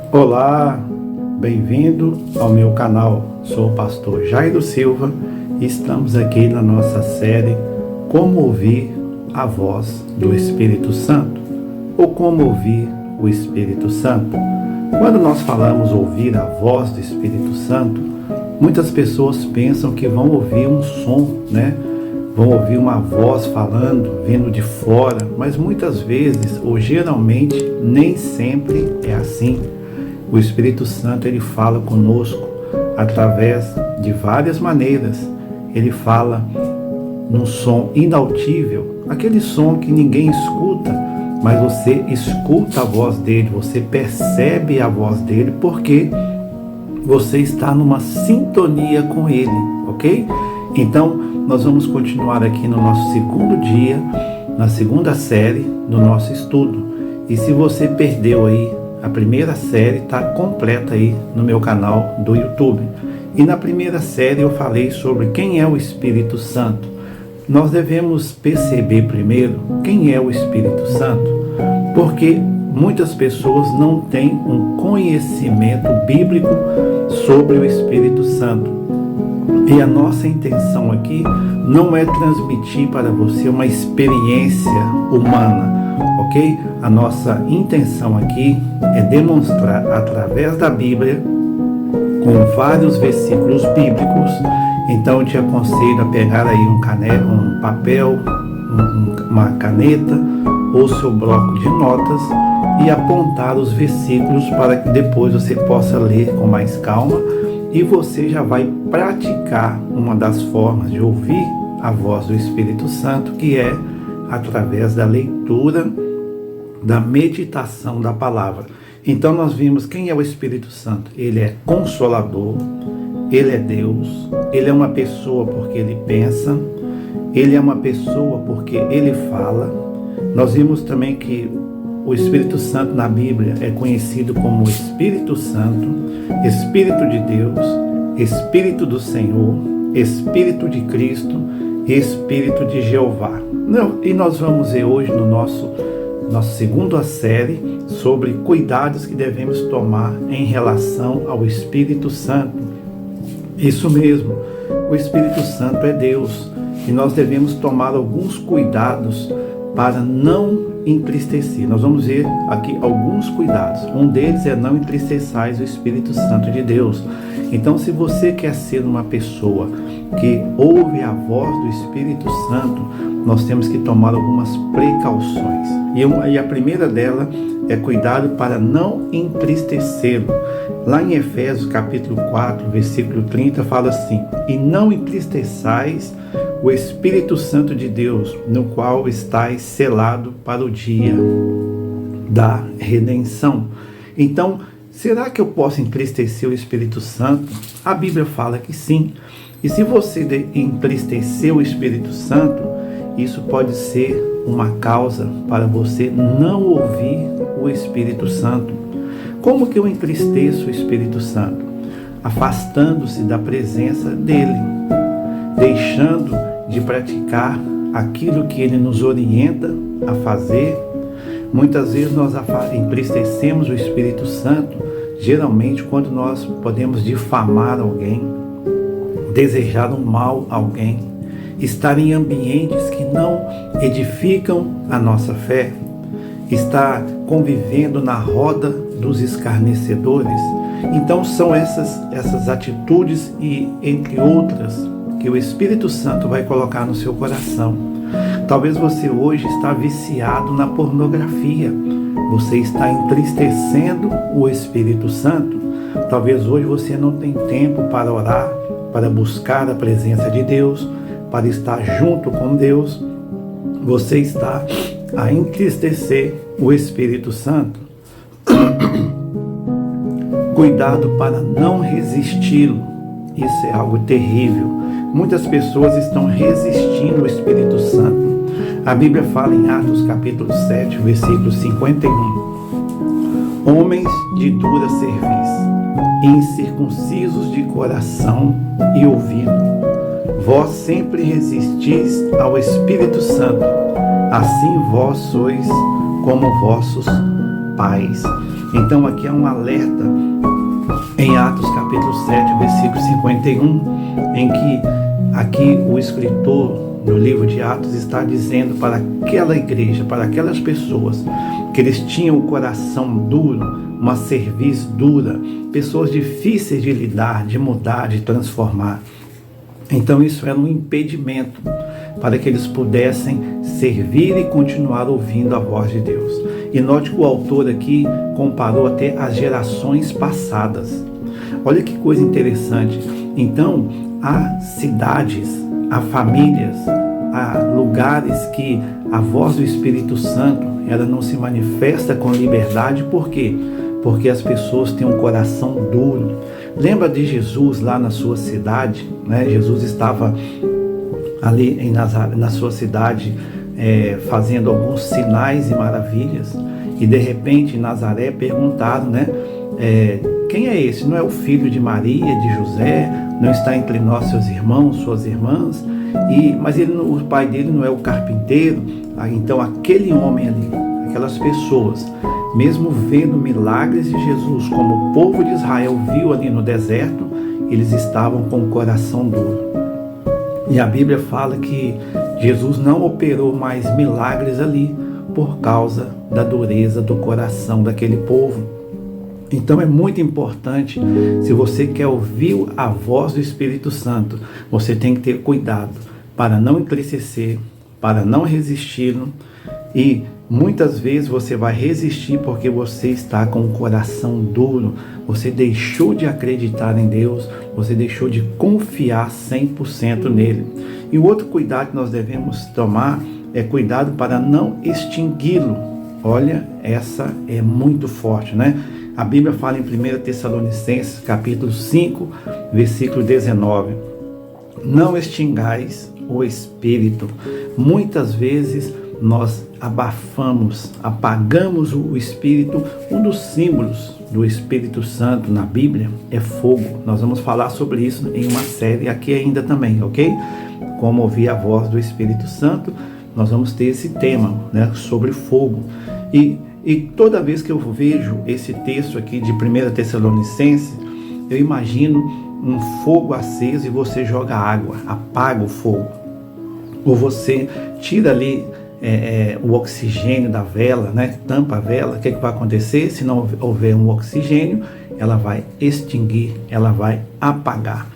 Olá, bem-vindo ao meu canal. Sou o pastor Jairo Silva e estamos aqui na nossa série Como Ouvir a Voz do Espírito Santo, ou Como Ouvir o Espírito Santo. Quando nós falamos ouvir a voz do Espírito Santo, muitas pessoas pensam que vão ouvir um som, Vão ouvir uma voz falando, vindo de fora, mas muitas vezes, ou geralmente, nem sempre é assim. O Espírito Santo, ele fala conosco através de várias maneiras. Ele fala num som inaudível, aquele som que ninguém escuta, mas você escuta a voz dele, você percebe a voz dele, porque você está numa sintonia com ele, ok? Então, nós vamos continuar aqui no nosso segundo dia, na segunda série do nosso estudo. E se você perdeu aí, a primeira série está completa aí no meu canal do YouTube. E na primeira série eu falei sobre quem é o Espírito Santo. Nós devemos perceber primeiro quem é o Espírito Santo, porque muitas pessoas não têm um conhecimento bíblico sobre o Espírito Santo. E a nossa intenção aqui não é transmitir para você uma experiência humana, ok? A nossa intenção aqui é demonstrar através da Bíblia, com vários versículos bíblicos. Então eu te aconselho a pegar aí um papel, uma caneta ou seu bloco de notas e apontar os versículos para que depois você possa ler com mais calma. E você já vai praticar uma das formas de ouvir a voz do Espírito Santo, que é através da leitura, da meditação da palavra. Então nós vimos quem é o Espírito Santo. Ele é consolador, ele é Deus, ele é uma pessoa porque ele pensa, ele é uma pessoa porque ele fala. Nós vimos também que o Espírito Santo na Bíblia é conhecido como Espírito Santo, Espírito de Deus, Espírito do Senhor, Espírito de Cristo e Espírito de Jeová. E nós vamos ver hoje no nossa segunda série sobre cuidados que devemos tomar em relação ao Espírito Santo. Isso mesmo, o Espírito Santo é Deus e nós devemos tomar alguns cuidados para não entristecer. Nós vamos ver aqui alguns cuidados. Um deles é não entristeçais o Espírito Santo de Deus. Então, se você quer ser uma pessoa que ouve a voz do Espírito Santo, nós temos que tomar algumas precauções. E a primeira dela é cuidado para não entristecê-lo. Lá em Efésios capítulo 4, versículo 30, fala assim: e não entristeçais o Espírito Santo de Deus, no qual estáis selado para o dia da redenção. Então, será que eu posso entristecer o Espírito Santo? A Bíblia fala que sim. E se você entristecer o Espírito Santo, isso pode ser uma causa para você não ouvir o Espírito Santo. Como que eu entristeço o Espírito Santo? Afastando-se da presença dele, deixando de praticar aquilo que ele nos orienta a fazer. Muitas vezes nós entristecemos o Espírito Santo, geralmente quando nós podemos difamar alguém, desejar um mal a alguém, estar em ambientes que não edificam a nossa fé, estar convivendo na roda dos escarnecedores. Então são essas atitudes e entre outras que o Espírito Santo vai colocar no seu coração. Talvez você hoje está viciado na pornografia. Você está entristecendo o Espírito Santo. Talvez hoje você não tem tempo para orar, para buscar a presença de Deus, para estar junto com Deus. Você está a entristecer o Espírito Santo. Cuidado para não resisti-lo. Isso é algo terrível. Muitas pessoas estão resistindo ao Espírito Santo. A Bíblia fala em Atos capítulo 7, versículo 51. Homens de dura cerviz, incircuncisos de coração e ouvido, vós sempre resistis ao Espírito Santo, assim vós sois como vossos pais. Então aqui é um alerta em Atos capítulo 7, versículo 51, em que aqui o escritor no livro de Atos está dizendo para aquela igreja, para aquelas pessoas, que eles tinham o coração duro, uma cerviz dura, pessoas difíceis de lidar, de mudar, de transformar. Então isso era um impedimento para que eles pudessem servir e continuar ouvindo a voz de Deus. E note que o autor aqui comparou até as gerações passadas. Olha que coisa interessante. Então, há cidades, há famílias, há lugares que a voz do Espírito Santo ela não se manifesta com liberdade. Por quê? Porque as pessoas têm um coração duro. Lembra de Jesus lá na sua cidade, né? Jesus estava ali em Nazaré, na sua cidade, fazendo alguns sinais e maravilhas, e de repente em Nazaré perguntaram, né? Quem é esse? Não é o filho de Maria, de José? Não está entre nós seus irmãos, suas irmãs? Mas o pai dele não é o carpinteiro? Então aquele homem ali, aquelas pessoas, mesmo vendo milagres de Jesus, como o povo de Israel viu ali no deserto, eles estavam com o coração duro. E a Bíblia fala que Jesus não operou mais milagres ali por causa da dureza do coração daquele povo. Então é muito importante, se você quer ouvir a voz do Espírito Santo, você tem que ter cuidado para não entristecer, para não resisti-lo. E muitas vezes você vai resistir porque você está com o coração duro, você deixou de acreditar em Deus, você deixou de confiar 100% nele. E o outro cuidado que nós devemos tomar é cuidado para não extingui-lo. Olha, essa é muito forte, né? A Bíblia fala em 1 Tessalonicenses, capítulo 5, versículo 19. Não extingais o Espírito. Muitas vezes nós abafamos, apagamos o Espírito. Um dos símbolos do Espírito Santo na Bíblia é fogo. Nós vamos falar sobre isso em uma série aqui ainda também, ok? Como ouvir a voz do Espírito Santo, nós vamos ter esse tema, né, sobre fogo. E toda vez que eu vejo esse texto aqui de 1 Tessalonicenses, eu imagino um fogo aceso e você joga água, apaga o fogo. Ou você tira ali o oxigênio da vela, né? Tampa a vela. O que vai acontecer? Se não houver um oxigênio, ela vai extinguir, ela vai apagar.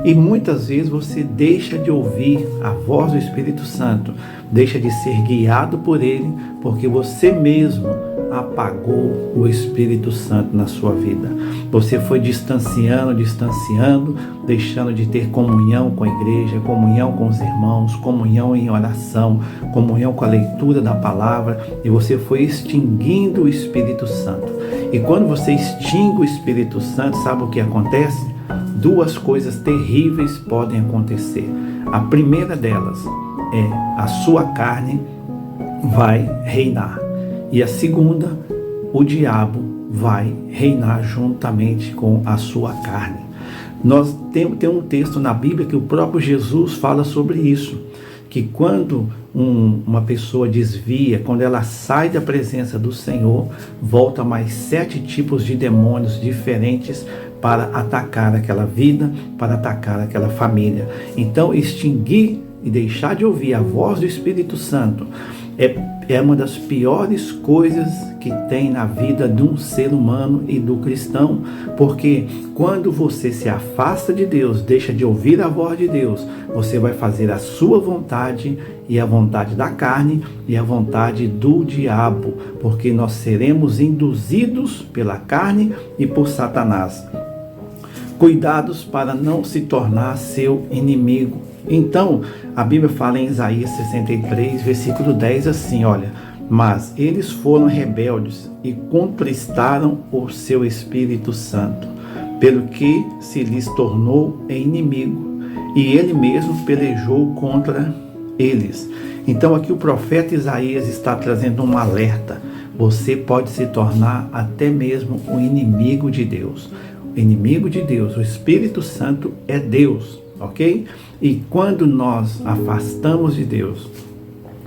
E muitas vezes você deixa de ouvir a voz do Espírito Santo, deixa de ser guiado por ele, porque você mesmo apagou o Espírito Santo na sua vida. Você foi distanciando, deixando de ter comunhão com a igreja, comunhão com os irmãos, comunhão em oração, comunhão com a leitura da palavra, e você foi extinguindo o Espírito Santo. E quando você extingue o Espírito Santo, sabe o que acontece? Duas coisas terríveis podem acontecer. A primeira delas é a sua carne vai reinar. E a segunda, o diabo vai reinar juntamente com a sua carne. Nós temos um texto na Bíblia que o próprio Jesus fala sobre isso, que quando uma pessoa desvia, quando ela sai da presença do Senhor, volta mais 7 tipos de demônios diferentes para atacar aquela vida, para atacar aquela família. Então, extinguir e deixar de ouvir a voz do Espírito Santo é uma das piores coisas que tem na vida de um ser humano e do cristão, porque quando você se afasta de Deus, deixa de ouvir a voz de Deus, você vai fazer a sua vontade e a vontade da carne e a vontade do diabo, porque nós seremos induzidos pela carne e por Satanás. Cuidados para não se tornar seu inimigo. Então, a Bíblia fala em Isaías 63, versículo 10 assim, olha: mas eles foram rebeldes e contristaram o seu Espírito Santo, pelo que se lhes tornou inimigo, e ele mesmo pelejou contra eles. Então aqui o profeta Isaías está trazendo um alerta. Você pode se tornar até mesmo um inimigo de Deus. O inimigo de Deus, o Espírito Santo é Deus, ok? E quando nós afastamos de Deus,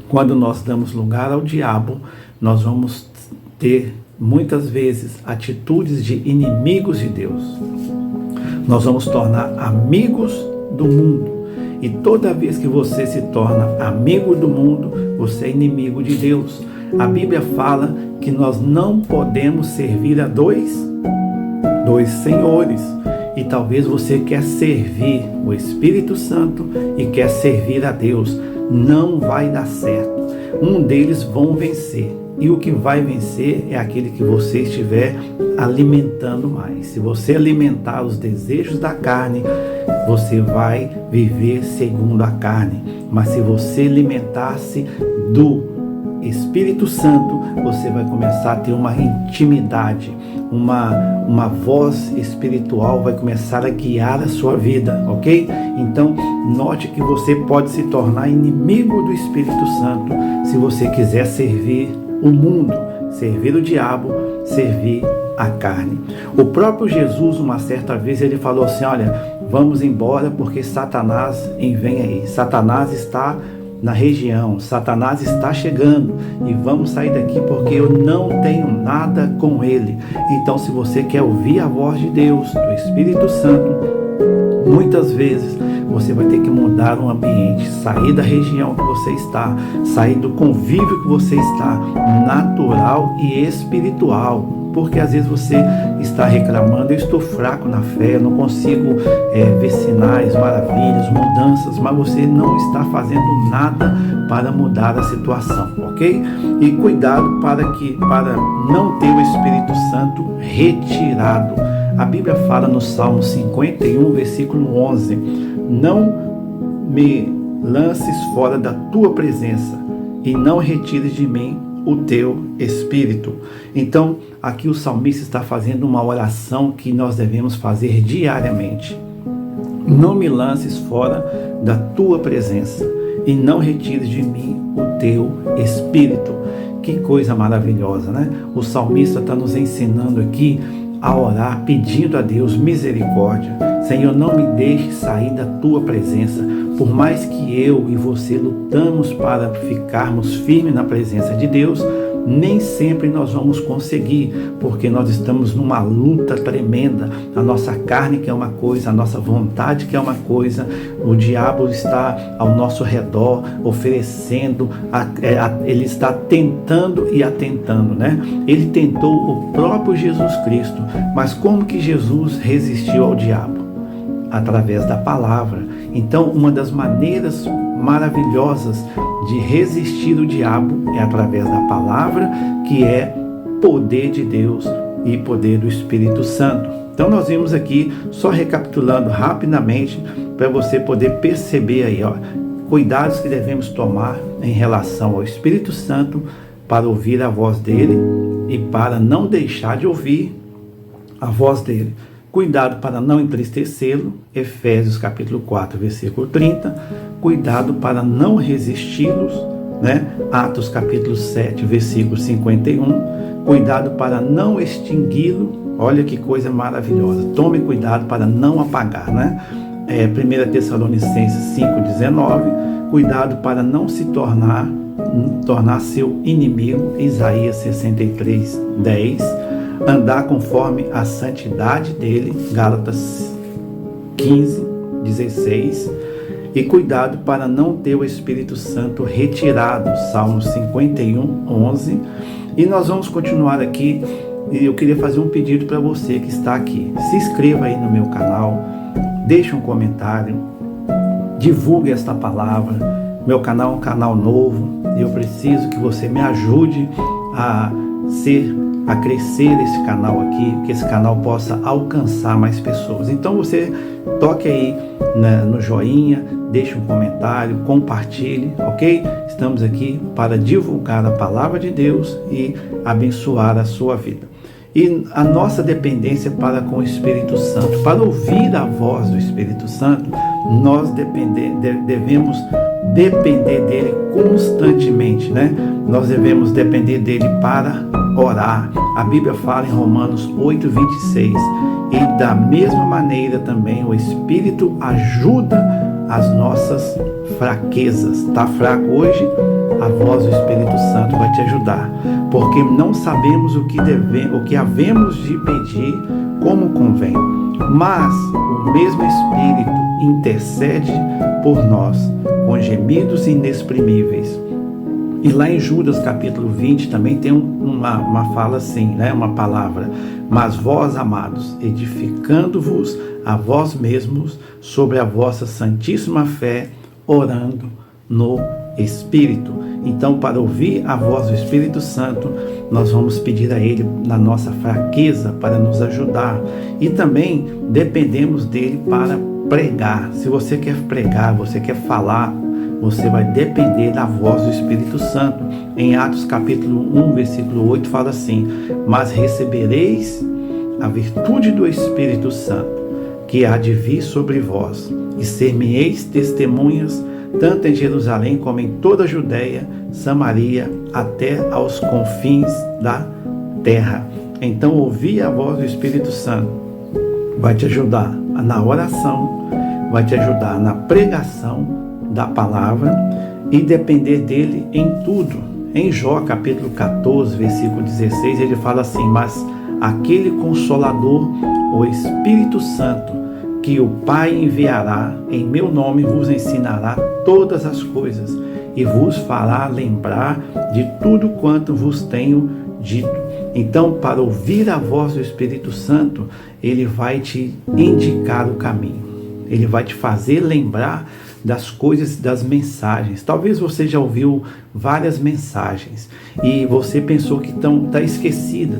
quando nós damos lugar ao diabo, nós vamos ter muitas vezes, atitudes de inimigos de Deus. Nós vamos tornar amigos do mundo. E toda vez que você se torna amigo do mundo, você é inimigo de Deus. A Bíblia fala que nós não podemos servir a dois senhores. E talvez você quer servir o Espírito Santo e quer servir a Deus. Não vai dar certo. Um deles vão vencer. E o que vai vencer é aquele que você estiver alimentando mais. Se você alimentar os desejos da carne, você vai viver segundo a carne. Mas se você alimentar-se do Espírito Santo, você vai começar a ter uma intimidade, uma voz espiritual vai começar a guiar a sua vida, ok? Então, note que você pode se tornar inimigo do Espírito Santo se você quiser servir o mundo, servir o diabo, servir a carne. O próprio Jesus, uma certa vez, ele falou assim: olha, vamos embora porque Satanás vem aí. Satanás está na região, Satanás está chegando e vamos sair daqui porque eu não tenho nada com ele. Então, se você quer ouvir a voz de Deus, do Espírito Santo, muitas vezes você vai ter que mudar o ambiente, sair da região que você está, sair do convívio que você está, natural e espiritual. Porque às vezes você está reclamando: eu estou fraco na fé, eu não consigo ver sinais, maravilhas, mudanças, mas você não está fazendo nada para mudar a situação, ok? E cuidado para não ter o Espírito Santo retirado. A Bíblia fala no Salmo 51, versículo 11: não me lances fora da tua presença e não retires de mim o teu Espírito. Então, aqui o salmista está fazendo uma oração que nós devemos fazer diariamente. Não me lances fora da tua presença e não retires de mim o teu Espírito. Que coisa maravilhosa, né? O salmista está nos ensinando aqui a orar, pedindo a Deus misericórdia. Senhor, não me deixe sair da tua presença. Por mais que eu e você lutamos para ficarmos firmes na presença de Deus, nem sempre nós vamos conseguir, porque nós estamos numa luta tremenda. A nossa carne quer uma coisa, a nossa vontade quer uma coisa, o diabo está ao nosso redor oferecendo, ele está tentando e atentando, né? Ele tentou o próprio Jesus Cristo, mas como que Jesus resistiu ao diabo? Através da palavra. Então, uma das maneiras maravilhosas de resistir o diabo é através da palavra, que é poder de Deus e poder do Espírito Santo. Então, nós vimos aqui, só recapitulando rapidamente, para você poder perceber aí, cuidados que devemos tomar em relação ao Espírito Santo para ouvir a voz dele e para não deixar de ouvir a voz dele. Cuidado para não entristecê-lo, Efésios capítulo 4, versículo 30. Cuidado para não resisti-los, né? Atos capítulo 7, versículo 51. Cuidado para não extingui-lo. Olha que coisa maravilhosa. Tome cuidado para não apagar, né? 1 Tessalonicenses 5, 19. Cuidado para não se tornar seu inimigo, Isaías 63, 10. Andar conforme a santidade dele, Gálatas 15, 16, e cuidado para não ter o Espírito Santo retirado, Salmos 51, 11. E nós vamos continuar aqui, e eu queria fazer um pedido para você que está aqui. Se inscreva aí no meu canal, deixe um comentário, divulgue esta palavra. Meu canal é um canal novo, e eu preciso que você me ajude a crescer esse canal aqui, que esse canal possa alcançar mais pessoas. Então você toque aí no joinha, deixe um comentário, compartilhe, ok? Estamos aqui para divulgar a palavra de Deus e abençoar a sua vida. E a nossa dependência para com o Espírito Santo, para ouvir a voz do Espírito Santo, nós devemos depender dele constantemente, né? Nós devemos depender dele para orar. A Bíblia fala em Romanos 8, 26, e da mesma maneira também o Espírito ajuda as nossas fraquezas. Está fraco hoje? a voz do Espírito Santo vai te ajudar, porque não sabemos o que havemos de pedir como convém, mas o mesmo Espírito intercede por nós com gemidos inexprimíveis. E lá em Judas capítulo 20 também tem uma fala assim, né? Uma palavra: mas vós, amados, edificando-vos a vós mesmos sobre a vossa santíssima fé, orando no Espírito. Então, para ouvir a voz do Espírito Santo, nós vamos pedir a Ele na nossa fraqueza para nos ajudar. E também dependemos dele para pregar. Se você quer pregar, você quer falar, você vai depender da voz do Espírito Santo. Em Atos capítulo 1, versículo 8, fala assim: mas recebereis a virtude do Espírito Santo, que há de vir sobre vós, e ser-me-eis testemunhas, tanto em Jerusalém como em toda a Judéia, Samaria, até aos confins da terra. Então, ouvir a voz do Espírito Santo vai te ajudar na oração, vai te ajudar na pregação da palavra e depender dele em tudo. Em Jó capítulo 14, versículo 16, ele fala assim: mas aquele Consolador, o Espírito Santo, que o Pai enviará em meu nome, vos ensinará todas as coisas e vos fará lembrar de tudo quanto vos tenho dito. Então, para ouvir a voz do Espírito Santo, ele vai te indicar o caminho, ele vai te fazer lembrar das coisas, das mensagens. Talvez você já ouviu várias mensagens e você pensou que está esquecida.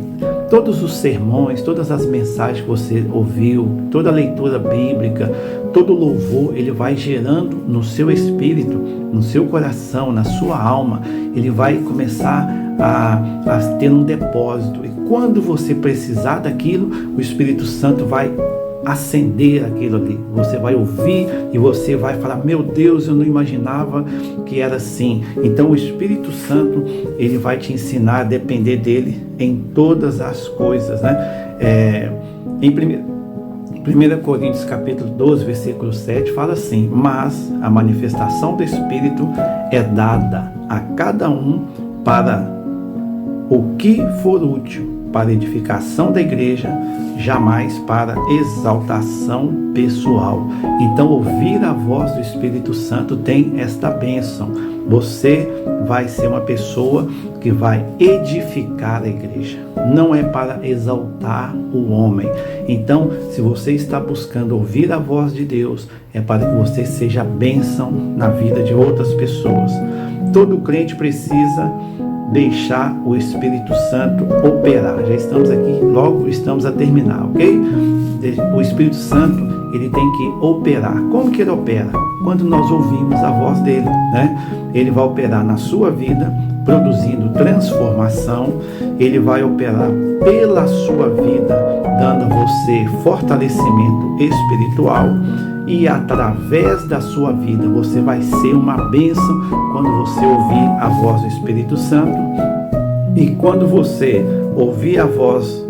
Todos os sermões, todas as mensagens que você ouviu, toda a leitura bíblica, todo louvor, ele vai gerando no seu espírito, no seu coração, na sua alma. Ele vai começar a ter um depósito. E quando você precisar daquilo, o Espírito Santo vai acender aquilo ali. Você vai ouvir e você vai falar: meu Deus, eu não imaginava que era assim. Então o Espírito Santo, ele vai te ensinar a depender dele em todas as coisas, né? Em 1 Coríntios capítulo 12, versículo 7, fala assim: mas a manifestação do Espírito é dada a cada um para o que for útil, para edificação da igreja, jamais para exaltação pessoal. Então, ouvir a voz do Espírito Santo tem esta bênção. Você vai ser uma pessoa que vai edificar a igreja. Não é para exaltar o homem. Então, se você está buscando ouvir a voz de Deus, é para que você seja bênção na vida de outras pessoas. Todo crente precisa deixar o Espírito Santo operar. Já estamos aqui, logo estamos a terminar, ok? O Espírito Santo, ele tem que operar. Como que ele opera? Quando nós ouvimos a voz dele, né? Ele vai operar na sua vida, produzindo transformação. Ele vai operar pela sua vida, dando a você fortalecimento espiritual. E através da sua vida você vai ser uma bênção quando você ouvir a voz do Espírito Santo. E quando você ouvir a voz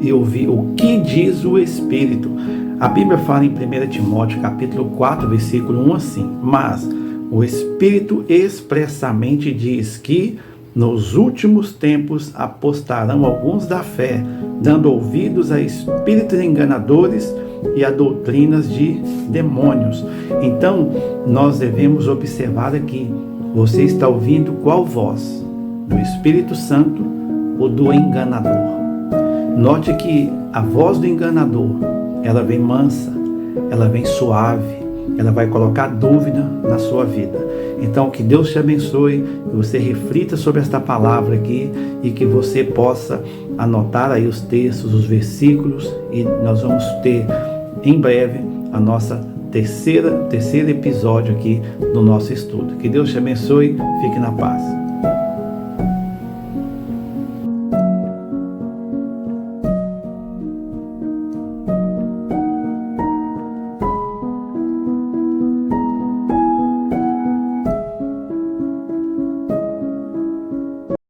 e ouvir o que diz o Espírito, a Bíblia fala em 1 Timóteo capítulo 4, versículo 1 assim: mas o Espírito expressamente diz que nos últimos tempos apostarão alguns da fé, dando ouvidos a espíritos enganadores e a doutrinas de demônios. Então, nós devemos observar aqui: você está ouvindo qual voz? Do Espírito Santo ou do enganador? Note que a voz do enganador, ela vem mansa, ela vem suave, ela vai colocar dúvida na sua vida. Então, que Deus te abençoe, que você reflita sobre esta palavra aqui e que você possa anotar aí os textos, os versículos, e nós vamos ter em breve a nossa terceiro episódio aqui do nosso estudo. Que Deus te abençoe, fique na paz.